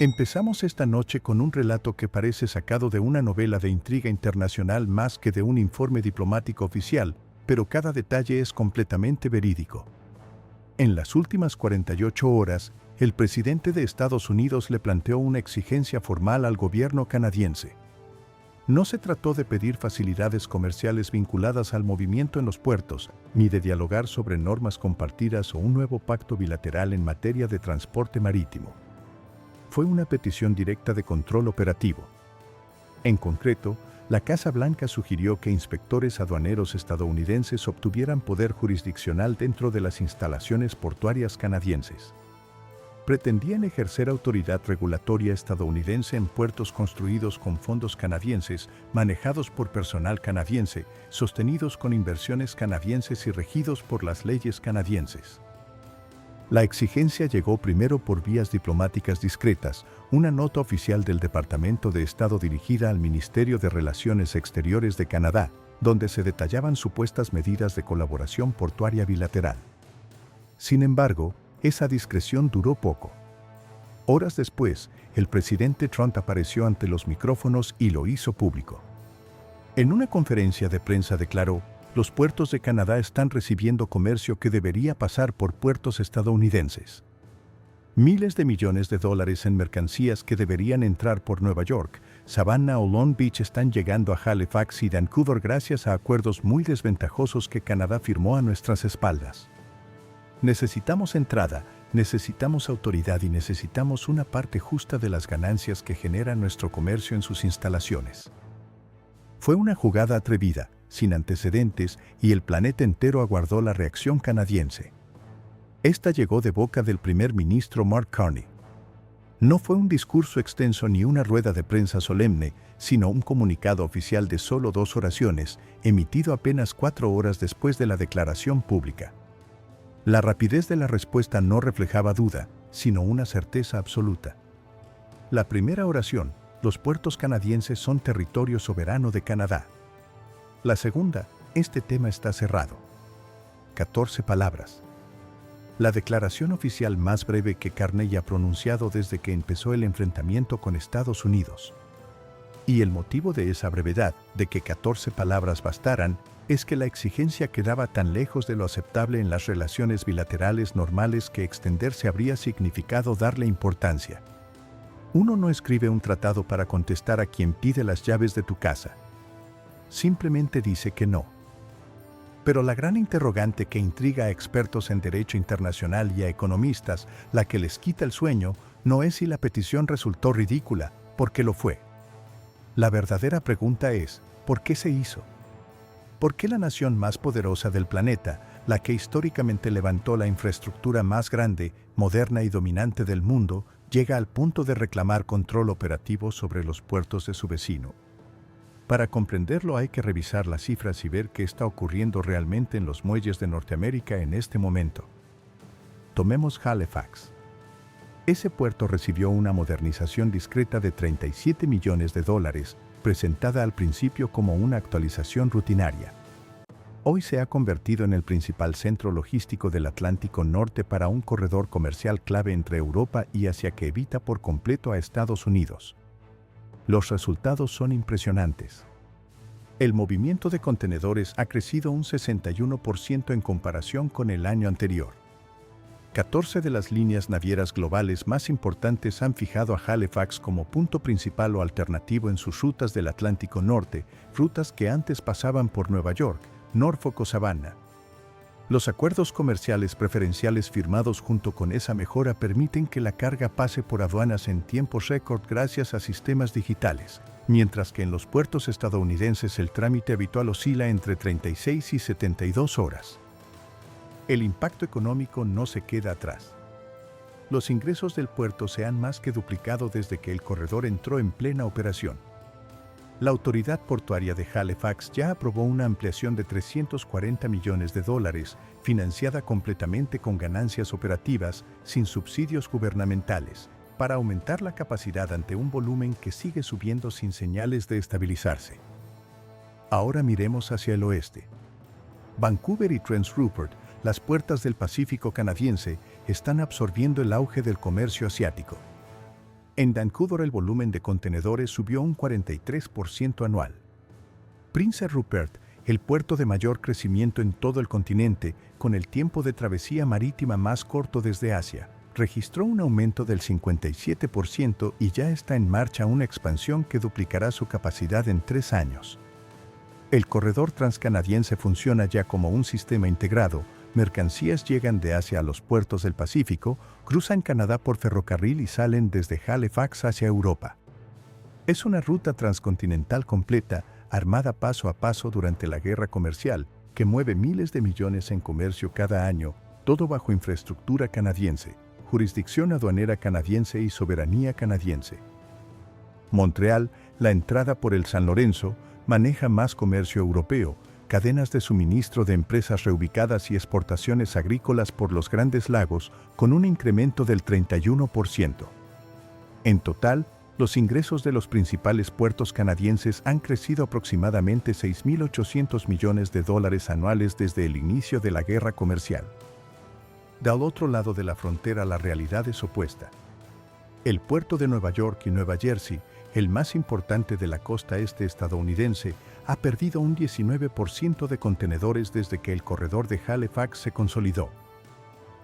Empezamos esta noche con un relato que parece sacado de una novela de intriga internacional más que de un informe diplomático oficial, pero cada detalle es completamente verídico. En las últimas 48 horas, el presidente de Estados Unidos le planteó una exigencia formal al gobierno canadiense. No se trató de pedir facilidades comerciales vinculadas al movimiento en los puertos, ni de dialogar sobre normas compartidas o un nuevo pacto bilateral en materia de transporte marítimo. Fue una petición directa de control operativo. En concreto, la Casa Blanca sugirió que inspectores aduaneros estadounidenses obtuvieran poder jurisdiccional dentro de las instalaciones portuarias canadienses. Pretendían ejercer autoridad regulatoria estadounidense en puertos construidos con fondos canadienses, manejados por personal canadiense, sostenidos con inversiones canadienses y regidos por las leyes canadienses. La exigencia llegó primero por vías diplomáticas discretas, una nota oficial del Departamento de Estado dirigida al Ministerio de Relaciones Exteriores de Canadá, donde se detallaban supuestas medidas de colaboración portuaria bilateral. Sin embargo, esa discreción duró poco. Horas después, el presidente Trump apareció ante los micrófonos y lo hizo público. En una conferencia de prensa declaró: los puertos de Canadá están recibiendo comercio que debería pasar por puertos estadounidenses. Miles de millones de dólares en mercancías que deberían entrar por Nueva York, Savannah o Long Beach están llegando a Halifax y Vancouver gracias a acuerdos muy desventajosos que Canadá firmó a nuestras espaldas. Necesitamos entrada, necesitamos autoridad y necesitamos una parte justa de las ganancias que genera nuestro comercio en sus instalaciones. Fue una jugada atrevida, sin antecedentes, y el planeta entero aguardó la reacción canadiense. Esta llegó de boca del primer ministro Mark Carney. No fue un discurso extenso ni una rueda de prensa solemne, sino un comunicado oficial de solo 2 oraciones, emitido apenas 4 horas después de la declaración pública. La rapidez de la respuesta no reflejaba duda, sino una certeza absoluta. La primera oración: los puertos canadienses son territorio soberano de Canadá. La segunda: este tema está cerrado. 14 palabras. La declaración oficial más breve que Carney ha pronunciado desde que empezó el enfrentamiento con Estados Unidos. Y el motivo de esa brevedad, de que 14 palabras bastaran, es que la exigencia quedaba tan lejos de lo aceptable en las relaciones bilaterales normales que extenderse habría significado darle importancia. Uno no escribe un tratado para contestar a quien pide las llaves de tu casa. Simplemente dice que no. Pero la gran interrogante que intriga a expertos en derecho internacional y a economistas, la que les quita el sueño, no es si la petición resultó ridícula, porque lo fue. La verdadera pregunta es: ¿por qué se hizo? ¿Por qué la nación más poderosa del planeta, la que históricamente levantó la infraestructura más grande, moderna y dominante del mundo, llega al punto de reclamar control operativo sobre los puertos de su vecino? Para comprenderlo hay que revisar las cifras y ver qué está ocurriendo realmente en los muelles de Norteamérica en este momento. Tomemos Halifax. Ese puerto recibió una modernización discreta de $37 millones, presentada al principio como una actualización rutinaria. Hoy se ha convertido en el principal centro logístico del Atlántico Norte para un corredor comercial clave entre Europa y Asia que evita por completo a Estados Unidos. Los resultados son impresionantes. El movimiento de contenedores ha crecido un 61% en comparación con el año anterior. 14 de las líneas navieras globales más importantes han fijado a Halifax como punto principal o alternativo en sus rutas del Atlántico Norte, rutas que antes pasaban por Nueva York, Norfolk o Savannah. Los acuerdos comerciales preferenciales firmados junto con esa mejora permiten que la carga pase por aduanas en tiempos récord gracias a sistemas digitales, mientras que en los puertos estadounidenses el trámite habitual oscila entre 36 y 72 horas. El impacto económico no se queda atrás. Los ingresos del puerto se han más que duplicado desde que el corredor entró en plena operación. La autoridad portuaria de Halifax ya aprobó una ampliación de $340 millones, financiada completamente con ganancias operativas, sin subsidios gubernamentales, para aumentar la capacidad ante un volumen que sigue subiendo sin señales de estabilizarse. Ahora miremos hacia el oeste. Vancouver y Prince Rupert, las puertas del Pacífico canadiense, están absorbiendo el auge del comercio asiático. En Vancouver el volumen de contenedores subió un 43% anual. Prince Rupert, el puerto de mayor crecimiento en todo el continente, con el tiempo de travesía marítima más corto desde Asia, registró un aumento del 57% y ya está en marcha una expansión que duplicará su capacidad en 3 años. El corredor transcanadiense funciona ya como un sistema integrado. Mercancías llegan de Asia a los puertos del Pacífico, cruzan Canadá por ferrocarril y salen desde Halifax hacia Europa. Es una ruta transcontinental completa, armada paso a paso durante la guerra comercial, que mueve miles de millones en comercio cada año, todo bajo infraestructura canadiense, jurisdicción aduanera canadiense y soberanía canadiense. Montreal, la entrada por el San Lorenzo, maneja más comercio europeo, cadenas de suministro de empresas reubicadas y exportaciones agrícolas por los Grandes Lagos, con un incremento del 31%. En total, los ingresos de los principales puertos canadienses han crecido aproximadamente $6.800 millones anuales desde el inicio de la guerra comercial. Del otro lado de la frontera la realidad es opuesta. El puerto de Nueva York y Nueva Jersey, el más importante de la costa este estadounidense, ha perdido un 19% de contenedores desde que el corredor de Halifax se consolidó.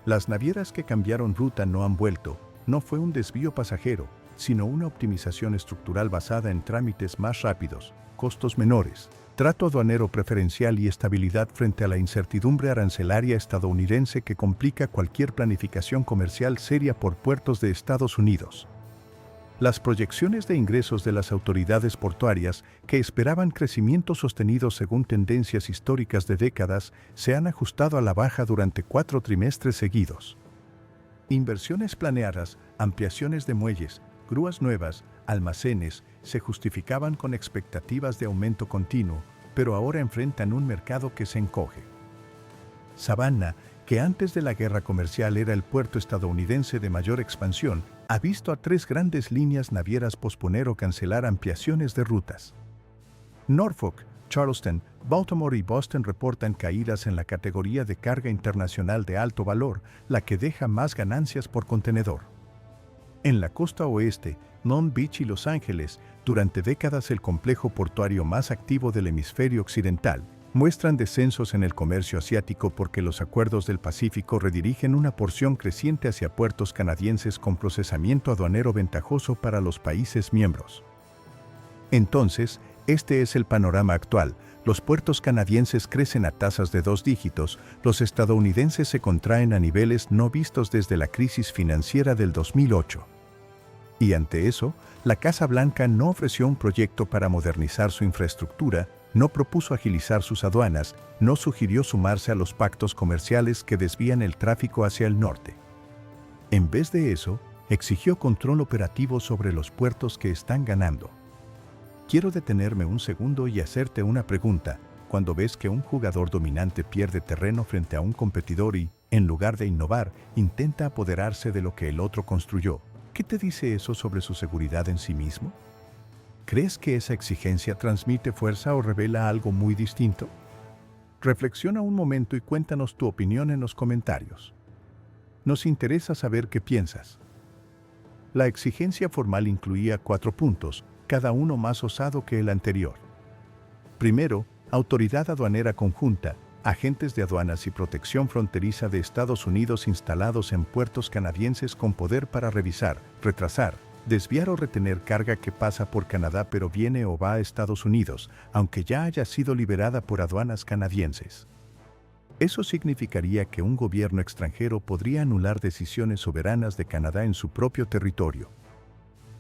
Las navieras que cambiaron ruta no han vuelto, no fue un desvío pasajero, sino una optimización estructural basada en trámites más rápidos, costos menores, trato aduanero preferencial y estabilidad frente a la incertidumbre arancelaria estadounidense que complica cualquier planificación comercial seria por puertos de Estados Unidos. Las proyecciones de ingresos de las autoridades portuarias, que esperaban crecimiento sostenido según tendencias históricas de décadas, se han ajustado a la baja durante 4 trimestres seguidos. Inversiones planeadas, ampliaciones de muelles, grúas nuevas, almacenes, se justificaban con expectativas de aumento continuo, pero ahora enfrentan un mercado que se encoge. Savannah, que antes de la guerra comercial era el puerto estadounidense de mayor expansión, ha visto a 3 grandes líneas navieras posponer o cancelar ampliaciones de rutas. Norfolk, Charleston, Baltimore y Boston reportan caídas en la categoría de carga internacional de alto valor, la que deja más ganancias por contenedor. En la costa oeste, Long Beach y Los Ángeles, durante décadas el complejo portuario más activo del hemisferio occidental, muestran descensos en el comercio asiático porque los acuerdos del Pacífico redirigen una porción creciente hacia puertos canadienses con procesamiento aduanero ventajoso para los países miembros. Entonces, este es el panorama actual. Los puertos canadienses crecen a tasas de 2 dígitos, los estadounidenses se contraen a niveles no vistos desde la crisis financiera del 2008. Y ante eso, la Casa Blanca no ofreció un proyecto para modernizar su infraestructura, no propuso agilizar sus aduanas, no sugirió sumarse a los pactos comerciales que desvían el tráfico hacia el norte. En vez de eso, exigió control operativo sobre los puertos que están ganando. Quiero detenerme un segundo y hacerte una pregunta. Cuando ves que un jugador dominante pierde terreno frente a un competidor y, en lugar de innovar, intenta apoderarse de lo que el otro construyó, ¿qué te dice eso sobre su seguridad en sí mismo? ¿Crees que esa exigencia transmite fuerza o revela algo muy distinto? Reflexiona un momento y cuéntanos tu opinión en los comentarios. Nos interesa saber qué piensas. La exigencia formal incluía 4 puntos, cada uno más osado que el anterior. Primero, autoridad aduanera conjunta, agentes de aduanas y protección fronteriza de Estados Unidos instalados en puertos canadienses con poder para revisar, retrasar, desviar o retener carga que pasa por Canadá pero viene o va a Estados Unidos, aunque ya haya sido liberada por aduanas canadienses. Eso significaría que un gobierno extranjero podría anular decisiones soberanas de Canadá en su propio territorio.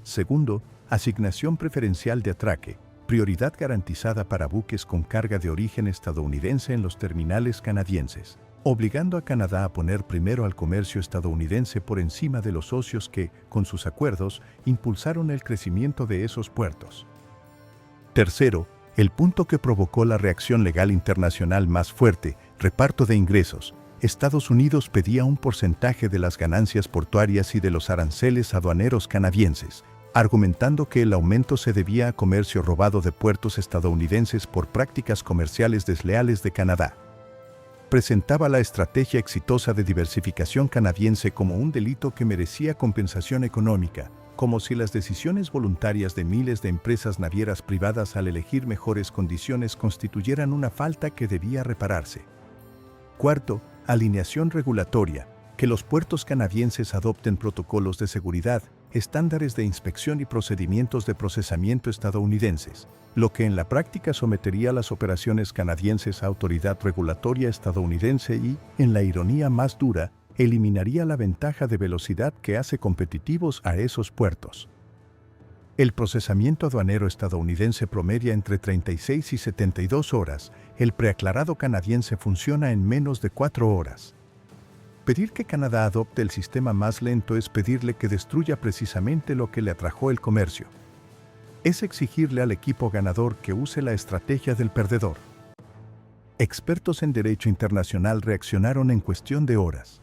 Segundo, asignación preferencial de atraque, prioridad garantizada para buques con carga de origen estadounidense en los terminales canadienses, obligando a Canadá a poner primero al comercio estadounidense por encima de los socios que, con sus acuerdos, impulsaron el crecimiento de esos puertos. Tercero, el punto que provocó la reacción legal internacional más fuerte, reparto de ingresos. Estados Unidos pedía un porcentaje de las ganancias portuarias y de los aranceles aduaneros canadienses, argumentando que el aumento se debía a comercio robado de puertos estadounidenses por prácticas comerciales desleales de Canadá. Presentaba la estrategia exitosa de diversificación canadiense como un delito que merecía compensación económica, como si las decisiones voluntarias de miles de empresas navieras privadas al elegir mejores condiciones constituyeran una falta que debía repararse. Cuarto, alineación regulatoria, que los puertos canadienses adopten protocolos de seguridad, estándares de inspección y procedimientos de procesamiento estadounidenses, lo que en la práctica sometería las operaciones canadienses a autoridad regulatoria estadounidense y, en la ironía más dura, eliminaría la ventaja de velocidad que hace competitivos a esos puertos. El procesamiento aduanero estadounidense promedia entre 36 y 72 horas, el preaclarado canadiense funciona en menos de 4 horas. Pedir que Canadá adopte el sistema más lento es pedirle que destruya precisamente lo que le atrajo el comercio. Es exigirle al equipo ganador que use la estrategia del perdedor. Expertos en derecho internacional reaccionaron en cuestión de horas.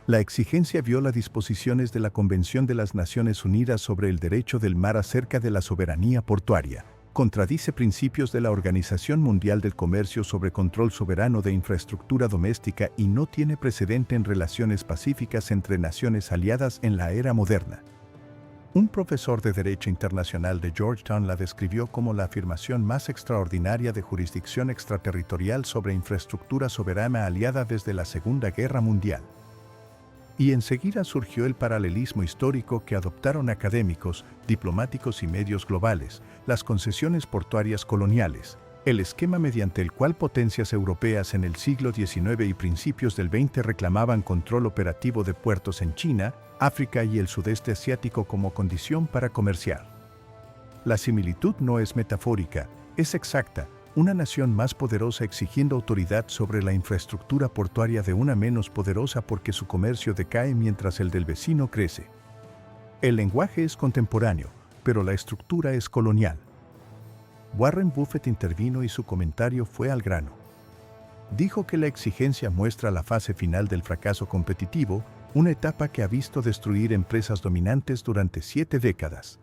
La exigencia viola disposiciones de la Convención de las Naciones Unidas sobre el Derecho del Mar acerca de la soberanía portuaria, contradice principios de la Organización Mundial del Comercio sobre control soberano de infraestructura doméstica y no tiene precedente en relaciones pacíficas entre naciones aliadas en la era moderna. Un profesor de Derecho Internacional de Georgetown la describió como la afirmación más extraordinaria de jurisdicción extraterritorial sobre infraestructura soberana aliada desde la Segunda Guerra Mundial. Y enseguida surgió el paralelismo histórico que adoptaron académicos, diplomáticos y medios globales, las concesiones portuarias coloniales, el esquema mediante el cual potencias europeas en el siglo XIX y principios del XX reclamaban control operativo de puertos en China, África y el sudeste asiático como condición para comerciar. La similitud no es metafórica, es exacta. Una nación más poderosa exigiendo autoridad sobre la infraestructura portuaria de una menos poderosa porque su comercio decae mientras el del vecino crece. El lenguaje es contemporáneo, pero la estructura es colonial. Warren Buffett intervino y su comentario fue al grano. Dijo que la exigencia muestra la fase final del fracaso competitivo, una etapa que ha visto destruir empresas dominantes durante 7 décadas.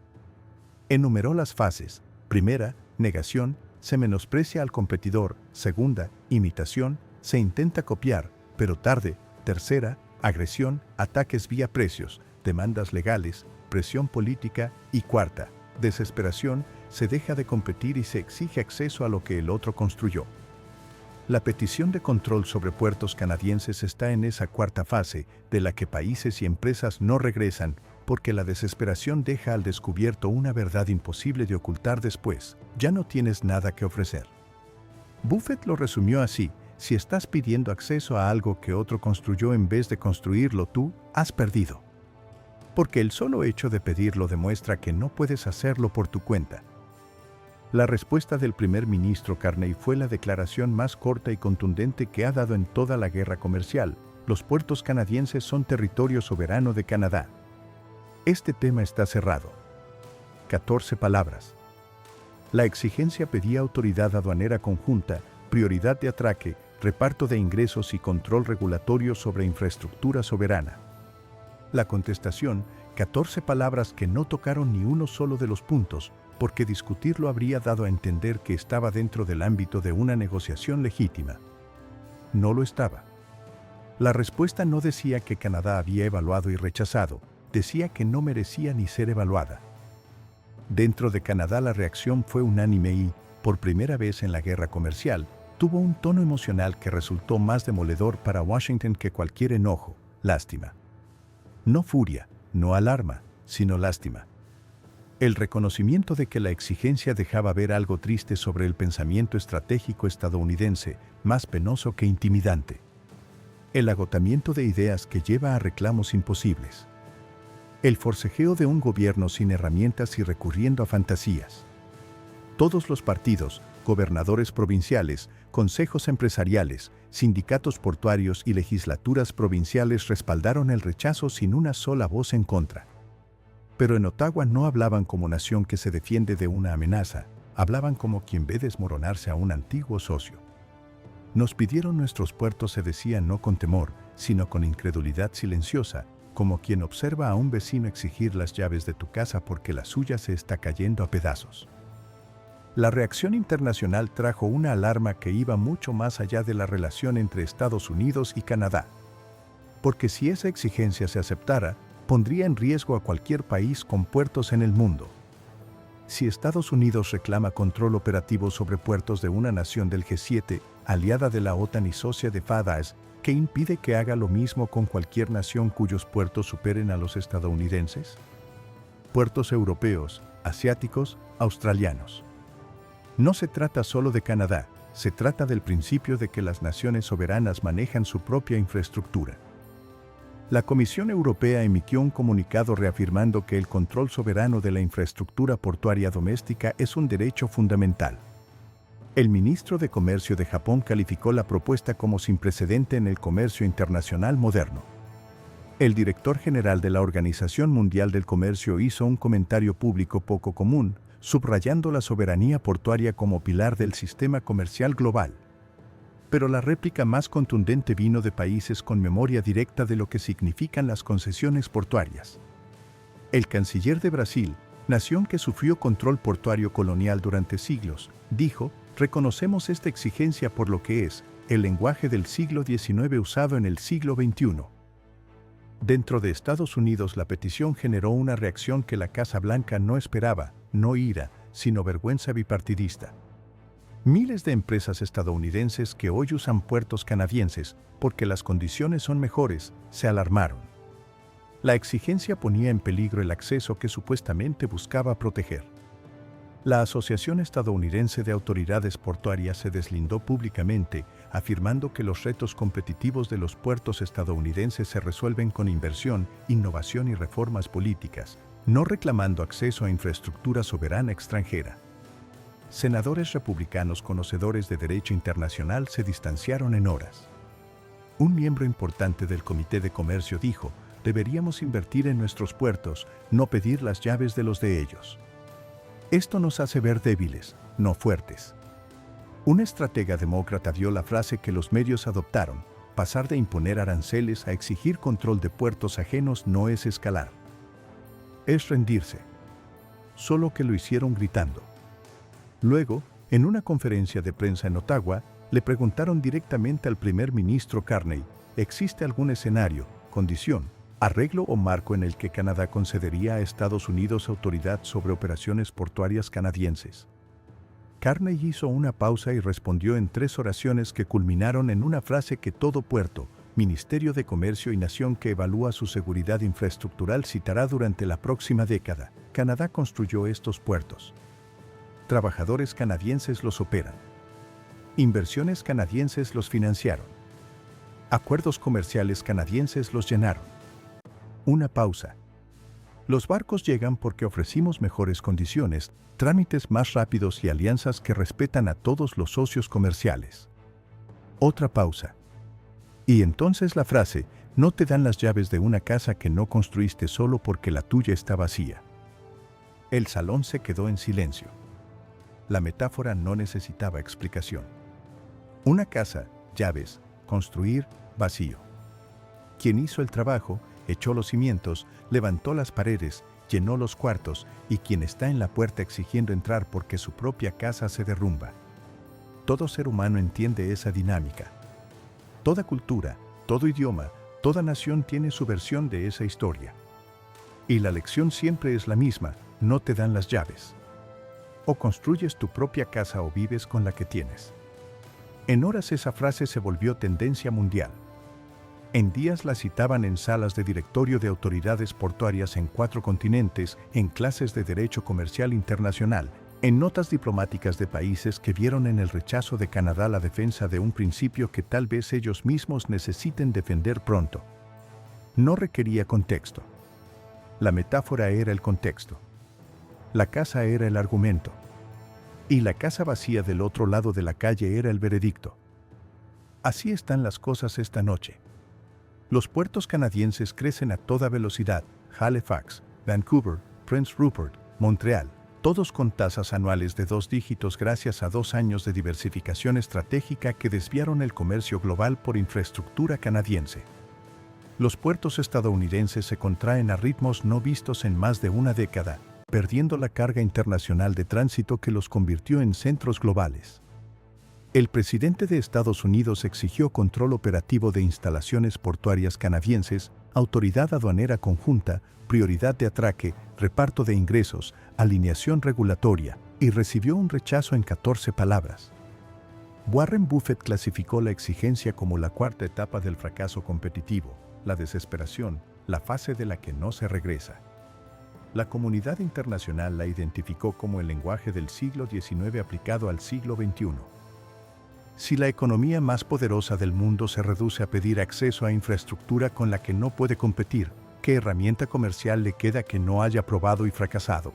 Enumeró las fases. Primera, negación. Se menosprecia al competidor. Segunda, imitación, se intenta copiar, pero tarde. Tercera, agresión, ataques vía precios, demandas legales, presión política. Y cuarta, desesperación, se deja de competir y se exige acceso a lo que el otro construyó. La petición de control sobre puertos canadienses está en esa cuarta fase, de la que países y empresas no regresan, porque la desesperación deja al descubierto una verdad imposible de ocultar después. Ya no tienes nada que ofrecer. Buffett lo resumió así: si estás pidiendo acceso a algo que otro construyó en vez de construirlo tú, has perdido. Porque el solo hecho de pedirlo demuestra que no puedes hacerlo por tu cuenta. La respuesta del primer ministro Carney fue la declaración más corta y contundente que ha dado en toda la guerra comercial: los puertos canadienses son territorio soberano de Canadá. Este tema está cerrado. 14 palabras. La exigencia pedía autoridad aduanera conjunta, prioridad de atraque, reparto de ingresos y control regulatorio sobre infraestructura soberana. La contestación, 14 palabras que no tocaron ni uno solo de los puntos, porque discutirlo habría dado a entender que estaba dentro del ámbito de una negociación legítima. No lo estaba. La respuesta no decía que Canadá había evaluado y rechazado, decía que no merecía ni ser evaluada. Dentro de Canadá la reacción fue unánime y, por primera vez en la guerra comercial, tuvo un tono emocional que resultó más demoledor para Washington que cualquier enojo: lástima. No furia, no alarma, sino lástima. El reconocimiento de que la exigencia dejaba ver algo triste sobre el pensamiento estratégico estadounidense, más penoso que intimidante. El agotamiento de ideas que lleva a reclamos imposibles. El forcejeo de un gobierno sin herramientas y recurriendo a fantasías. Todos los partidos, gobernadores provinciales, consejos empresariales, sindicatos portuarios y legislaturas provinciales respaldaron el rechazo sin una sola voz en contra. Pero en Ottawa no hablaban como nación que se defiende de una amenaza, hablaban como quien ve desmoronarse a un antiguo socio. Nos pidieron nuestros puertos, se decía, no con temor, sino con incredulidad silenciosa, como quien observa a un vecino exigir las llaves de tu casa porque la suya se está cayendo a pedazos. La reacción internacional trajo una alarma que iba mucho más allá de la relación entre Estados Unidos y Canadá. Porque si esa exigencia se aceptara, pondría en riesgo a cualquier país con puertos en el mundo. Si Estados Unidos reclama control operativo sobre puertos de una nación del G7, aliada de la OTAN y socia de FADAES, ¿qué impide que haga lo mismo con cualquier nación cuyos puertos superen a los estadounidenses? Puertos europeos, asiáticos, australianos. No se trata solo de Canadá, se trata del principio de que las naciones soberanas manejan su propia infraestructura. La Comisión Europea emitió un comunicado reafirmando que el control soberano de la infraestructura portuaria doméstica es un derecho fundamental. El ministro de Comercio de Japón calificó la propuesta como sin precedente en el comercio internacional moderno. El director general de la Organización Mundial del Comercio hizo un comentario público poco común, subrayando la soberanía portuaria como pilar del sistema comercial global. Pero la réplica más contundente vino de países con memoria directa de lo que significan las concesiones portuarias. El canciller de Brasil, nación que sufrió control portuario colonial durante siglos, dijo: "Reconocemos esta exigencia por lo que es el lenguaje del siglo XIX usado en el siglo XXI". Dentro de Estados Unidos, la petición generó una reacción que la Casa Blanca no esperaba, no ira, sino vergüenza bipartidista. Miles de empresas estadounidenses que hoy usan puertos canadienses porque las condiciones son mejores, se alarmaron. La exigencia ponía en peligro el acceso que supuestamente buscaba proteger. La Asociación Estadounidense de Autoridades Portuarias se deslindó públicamente, afirmando que los retos competitivos de los puertos estadounidenses se resuelven con inversión, innovación y reformas políticas, no reclamando acceso a infraestructura soberana extranjera. Senadores republicanos conocedores de derecho internacional se distanciaron en horas. Un miembro importante del Comité de Comercio dijo: "Deberíamos invertir en nuestros puertos, no pedir las llaves de los de ellos. Esto nos hace ver débiles, no fuertes". Un estratega demócrata dio la frase que los medios adoptaron: pasar de imponer aranceles a exigir control de puertos ajenos no es escalar. Es rendirse. Solo que lo hicieron gritando. Luego, en una conferencia de prensa en Ottawa, le preguntaron directamente al primer ministro Carney: ¿existe algún escenario, condición, arreglo o marco en el que Canadá concedería a Estados Unidos autoridad sobre operaciones portuarias canadienses? Carney hizo una pausa y respondió en 3 oraciones que culminaron en una frase que todo puerto, Ministerio de Comercio y nación que evalúa su seguridad infraestructural citará durante la próxima década: Canadá construyó estos puertos. Trabajadores canadienses los operan. Inversiones canadienses los financiaron. Acuerdos comerciales canadienses los llenaron. Una pausa. Los barcos llegan porque ofrecimos mejores condiciones, trámites más rápidos y alianzas que respetan a todos los socios comerciales. Otra pausa. Y entonces la frase: no te dan las llaves de una casa que no construiste solo porque la tuya está vacía. El salón se quedó en silencio. La metáfora no necesitaba explicación. Una casa, llaves, construir, vacío. Quien hizo el trabajo, echó los cimientos, levantó las paredes, llenó los cuartos, y quien está en la puerta exigiendo entrar porque su propia casa se derrumba. Todo ser humano entiende esa dinámica. Toda cultura, todo idioma, toda nación tiene su versión de esa historia. Y la lección siempre es la misma: no te dan las llaves. O construyes tu propia casa o vives con la que tienes. En horas esa frase se volvió tendencia mundial. En días la citaban en salas de directorio de autoridades portuarias en 4 continentes, en clases de derecho comercial internacional, en notas diplomáticas de países que vieron en el rechazo de Canadá la defensa de un principio que tal vez ellos mismos necesiten defender pronto. No requería contexto. La metáfora era el contexto. La casa era el argumento. Y la casa vacía del otro lado de la calle era el veredicto. Así están las cosas esta noche. Los puertos canadienses crecen a toda velocidad: Halifax, Vancouver, Prince Rupert, Montreal, todos con tasas anuales de 2 dígitos gracias a 2 años de diversificación estratégica que desviaron el comercio global por infraestructura canadiense. Los puertos estadounidenses se contraen a ritmos no vistos en más de una década, perdiendo la carga internacional de tránsito que los convirtió en centros globales. El presidente de Estados Unidos exigió control operativo de instalaciones portuarias canadienses, autoridad aduanera conjunta, prioridad de atraque, reparto de ingresos, alineación regulatoria, y recibió un rechazo en 14 palabras. Warren Buffett clasificó la exigencia como la cuarta etapa del fracaso competitivo, la desesperación, la fase de la que no se regresa. La comunidad internacional la identificó como el lenguaje del siglo XIX aplicado al siglo XXI. Si la economía más poderosa del mundo se reduce a pedir acceso a infraestructura con la que no puede competir, ¿qué herramienta comercial le queda que no haya probado y fracasado?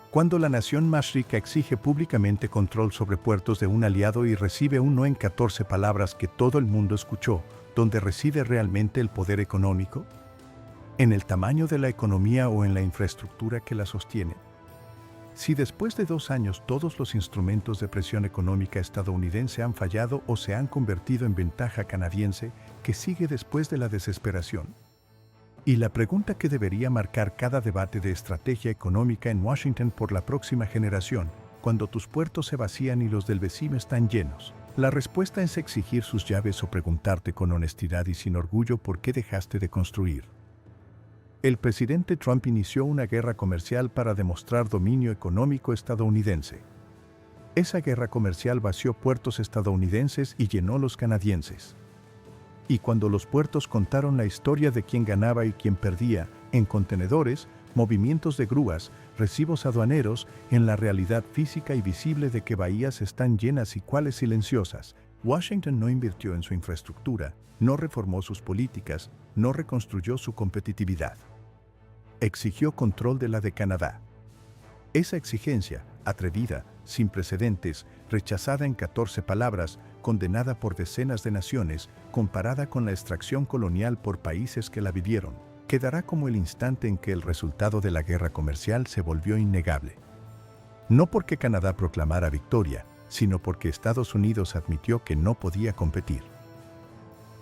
Cuando la nación más rica exige públicamente control sobre puertos de un aliado y recibe un no en 14 palabras que todo el mundo escuchó, ¿dónde reside realmente el poder económico? ¿En el tamaño de la economía o en la infraestructura que la sostiene? Si después de 2 años todos los instrumentos de presión económica estadounidense han fallado o se han convertido en ventaja canadiense, ¿qué sigue después de la desesperación? Y la pregunta que debería marcar cada debate de estrategia económica en Washington por la próxima generación, cuando tus puertos se vacían y los del vecino están llenos, la respuesta es exigir sus llaves o preguntarte con honestidad y sin orgullo por qué dejaste de construir. El presidente Trump inició una guerra comercial para demostrar dominio económico estadounidense. Esa guerra comercial vació puertos estadounidenses y llenó los canadienses. Y cuando los puertos contaron la historia de quién ganaba y quién perdía, en contenedores, movimientos de grúas, recibos aduaneros, en la realidad física y visible de que bahías están llenas y cuales silenciosas, Washington no invirtió en su infraestructura, no reformó sus políticas, no reconstruyó su competitividad. Exigió control de la de Canadá. Esa exigencia, atrevida, sin precedentes, rechazada en 14 palabras, condenada por decenas de naciones, comparada con la extracción colonial por países que la vivieron, quedará como el instante en que el resultado de la guerra comercial se volvió innegable. No porque Canadá proclamara victoria, sino porque Estados Unidos admitió que no podía competir.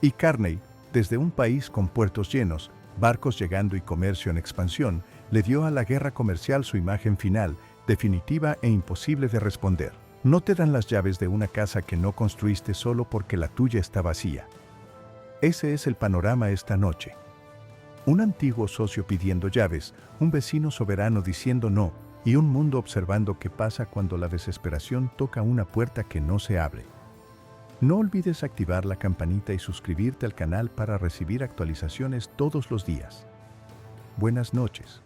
Y Carney, desde un país con puertos llenos, barcos llegando y comercio en expansión, le dio a la guerra comercial su imagen final, definitiva e imposible de responder. No te dan las llaves de una casa que no construiste solo porque la tuya está vacía. Ese es el panorama esta noche. Un antiguo socio pidiendo llaves, un vecino soberano diciendo no, y un mundo observando qué pasa cuando la desesperación toca una puerta que no se abre. No olvides activar la campanita y suscribirte al canal para recibir actualizaciones todos los días. Buenas noches.